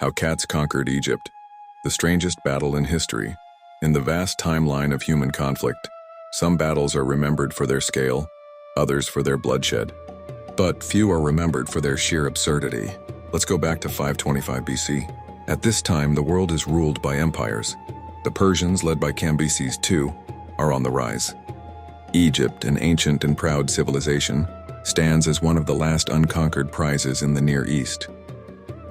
How Cats Conquered Egypt, the strangest battle in history. In the vast timeline of human conflict, some battles are remembered for their scale, others for their bloodshed. But few are remembered for their sheer absurdity. Let's go back to 525 BC. At this time, the world is ruled by empires. The Persians, led by Cambyses II, are on the rise. Egypt, an ancient and proud civilization, stands as one of the last unconquered prizes in the Near East.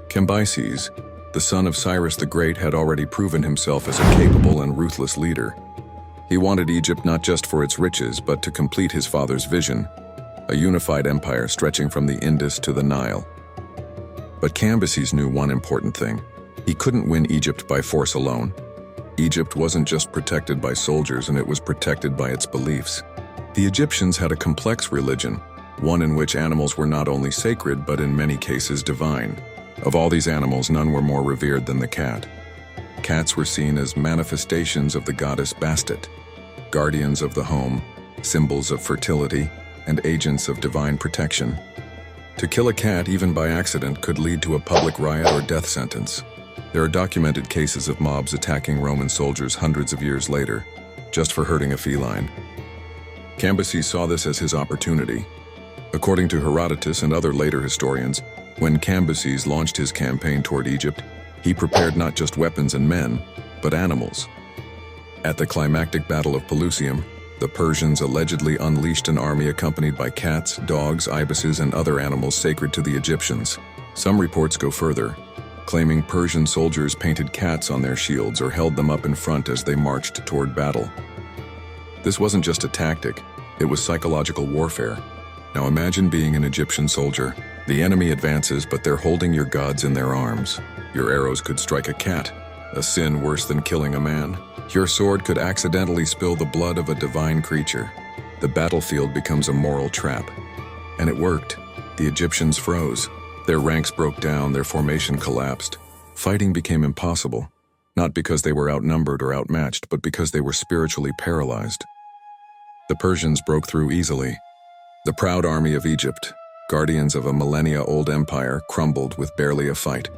Cambyses, the son of Cyrus the Great, had already proven himself as a capable and ruthless leader. He wanted Egypt not just for its riches, but to complete his father's vision, a unified empire stretching from the Indus to the Nile. But Cambyses knew one important thing. He couldn't win Egypt by force alone. Egypt wasn't just protected by soldiers, and it was protected by its beliefs. The Egyptians had a complex religion, one in which animals were not only sacred, but in many cases divine. Of all these animals, none were more revered than the cat. Cats were seen as manifestations of the goddess Bastet, guardians of the home, symbols of fertility, and agents of divine protection. To kill a cat, even by accident, could lead to a public riot or death sentence. There are documented cases of mobs attacking Roman soldiers hundreds of years later, just for hurting a feline. Cambyses saw this as his opportunity. According to Herodotus and other later historians, when Cambyses launched his campaign toward Egypt, he prepared not just weapons and men, but animals. At the climactic Battle of Pelusium, the Persians allegedly unleashed an army accompanied by cats, dogs, ibises, and other animals sacred to the Egyptians. Some reports go further, claiming Persian soldiers painted cats on their shields or held them up in front as they marched toward battle. This wasn't just a tactic, it was psychological warfare. Now imagine being an Egyptian soldier. The enemy advances, but they're holding your gods in their arms. Your arrows could strike a cat, a sin worse than killing a man. Your sword could accidentally spill the blood of a divine creature. The battlefield becomes a moral trap. And it worked. The Egyptians froze. Their ranks broke down, their formation collapsed. Fighting became impossible, not because they were outnumbered or outmatched, but because they were spiritually paralyzed. The Persians broke through easily. The proud army of Egypt, guardians of a millennia-old empire, crumbled with barely a fight.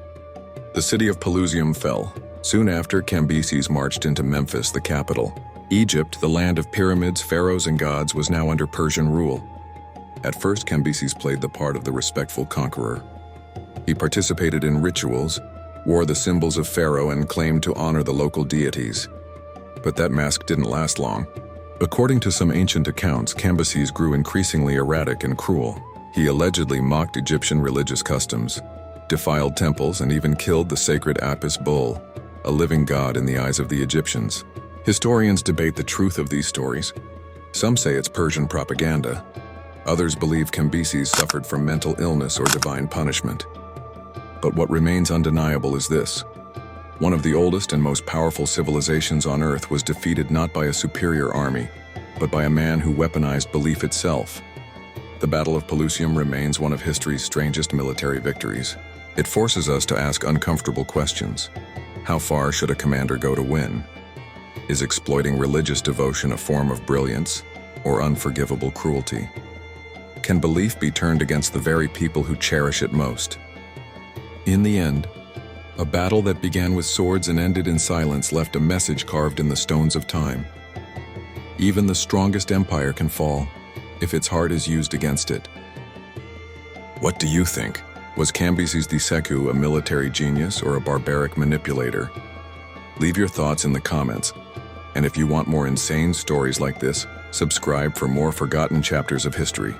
The city of Pelusium fell. Soon after, Cambyses marched into Memphis, the capital. Egypt, the land of pyramids, pharaohs, and gods, was now under Persian rule. At first, Cambyses played the part of the respectful conqueror. He participated in rituals, wore the symbols of pharaoh, and claimed to honor the local deities. But that mask didn't last long. According to some ancient accounts, Cambyses grew increasingly erratic and cruel. He allegedly mocked Egyptian religious customs, defiled temples, and even killed the sacred Apis bull, a living god in the eyes of the Egyptians. Historians debate the truth of these stories. Some say it's Persian propaganda. Others believe Cambyses suffered from mental illness or divine punishment. But what remains undeniable is this. One of the oldest and most powerful civilizations on Earth was defeated not by a superior army, but by a man who weaponized belief itself. The Battle of Pelusium remains one of history's strangest military victories. It forces us to ask uncomfortable questions. How far should a commander go to win? Is exploiting religious devotion a form of brilliance or unforgivable cruelty? Can belief be turned against the very people who cherish it most? In the end, a battle that began with swords and ended in silence left a message carved in the stones of time. Even the strongest empire can fall if its heart is used against it. What do you think? Was Cambyses II a military genius or a barbaric manipulator? Leave your thoughts in the comments. And if you want more insane stories like this, subscribe for more forgotten chapters of history.